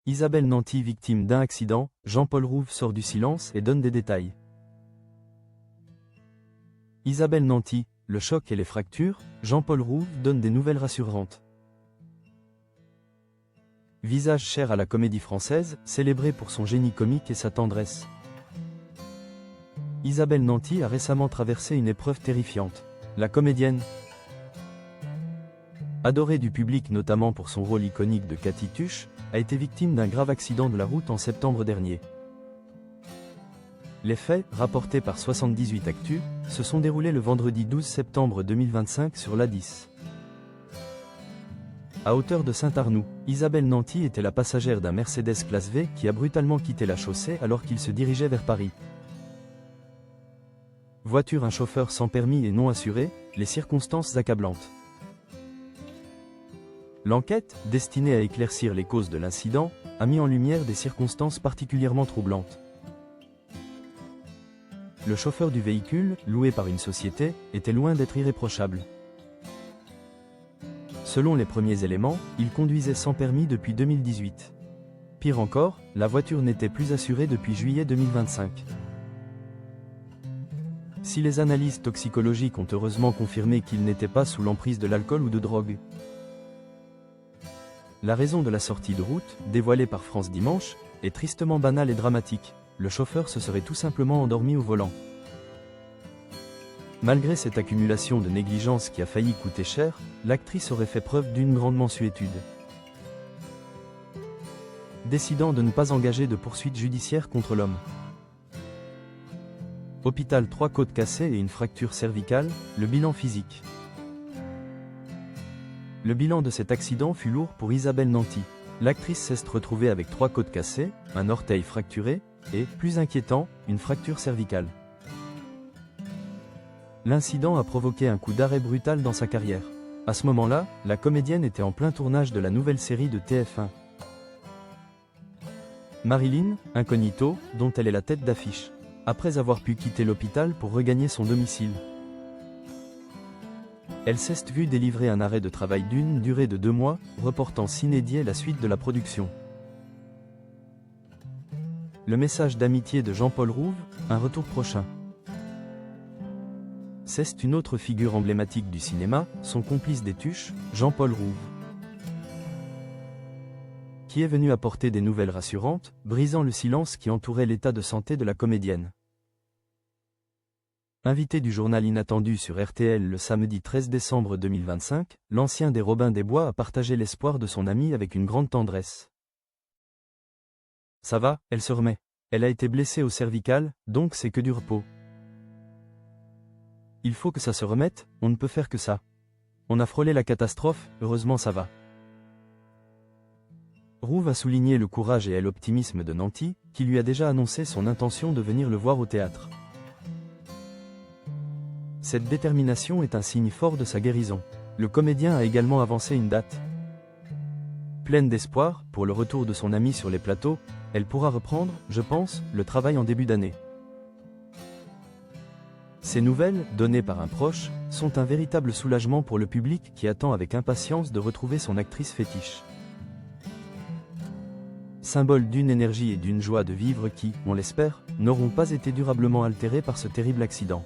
Isabelle Nanty victime d'un accident, Jean-Paul Rouve sort du silence et donne des détails. Isabelle Nanty, le choc et les fractures, Jean-Paul Rouve donne des nouvelles rassurantes. Visage cher à la comédie française, célébré pour son génie comique et sa tendresse. Isabelle Nanty a récemment traversé une épreuve terrifiante. La comédienne, adorée du public notamment pour son rôle iconique de Cathy Tuche, a été victime d'un grave accident de la route en septembre dernier. Les faits, rapportés par 78 Actu, se sont déroulés le vendredi 12 septembre 2025 sur l'A10. À hauteur de Saint-Arnoux, Isabelle Nanty était la passagère d'un Mercedes classe V qui a brutalement quitté la chaussée alors qu'il se dirigeait vers Paris. Voiture, un chauffeur sans permis et non assuré, les circonstances accablantes. L'enquête, destinée à éclaircir les causes de l'incident, a mis en lumière des circonstances particulièrement troublantes. Le chauffeur du véhicule, loué par une société, était loin d'être irréprochable. Selon les premiers éléments, il conduisait sans permis depuis 2018. Pire encore, la voiture n'était plus assurée depuis juillet 2025. Si les analyses toxicologiques ont heureusement confirmé qu'il n'était pas sous l'emprise de l'alcool ou de drogue. La raison de la sortie de route, dévoilée par France Dimanche, est tristement banale et dramatique. Le chauffeur se serait tout simplement endormi au volant. Malgré cette accumulation de négligence qui a failli coûter cher, l'actrice aurait fait preuve d'une grande mansuétude. Décidant de ne pas engager de poursuite judiciaire contre l'homme. Hôpital, 3 côtes cassées et une fracture cervicale, le bilan physique. Le bilan de cet accident fut lourd pour Isabelle Nanty. L'actrice s'est retrouvée avec 3 côtes cassées, un orteil fracturé, et, plus inquiétant, une fracture cervicale. L'incident a provoqué un coup d'arrêt brutal dans sa carrière. À ce moment-là, la comédienne était en plein tournage de la nouvelle série de TF1. Marilyn, Incognito, dont elle est la tête d'affiche. Après avoir pu quitter l'hôpital pour regagner son domicile. Elle s'est vue délivrer un arrêt de travail d'une durée de 2 mois, reportant sine die la suite de la production. Le message d'amitié de Jean-Paul Rouve, un retour prochain. C'est une autre figure emblématique du cinéma, son complice des Tuches, Jean-Paul Rouve, qui est venu apporter des nouvelles rassurantes, brisant le silence qui entourait l'état de santé de la comédienne. Invité du journal Inattendu sur RTL le samedi 13 décembre 2025, l'ancien des Robins des Bois a partagé l'espoir de son amie avec une grande tendresse. Ça va, elle se remet. Elle a été blessée au cervical, donc c'est que du repos. Il faut que ça se remette, on ne peut faire que ça. On a frôlé la catastrophe, heureusement ça va. Rouve a souligné le courage et l'optimisme de Nanty, qui lui a déjà annoncé son intention de venir le voir au théâtre. Cette détermination est un signe fort de sa guérison. Le comédien a également avancé une date. Pleine d'espoir, pour le retour de son amie sur les plateaux, elle pourra reprendre, je pense, le travail en début d'année. Ces nouvelles, données par un proche, sont un véritable soulagement pour le public qui attend avec impatience de retrouver son actrice fétiche. Symbole d'une énergie et d'une joie de vivre qui, on l'espère, n'auront pas été durablement altérées par ce terrible accident.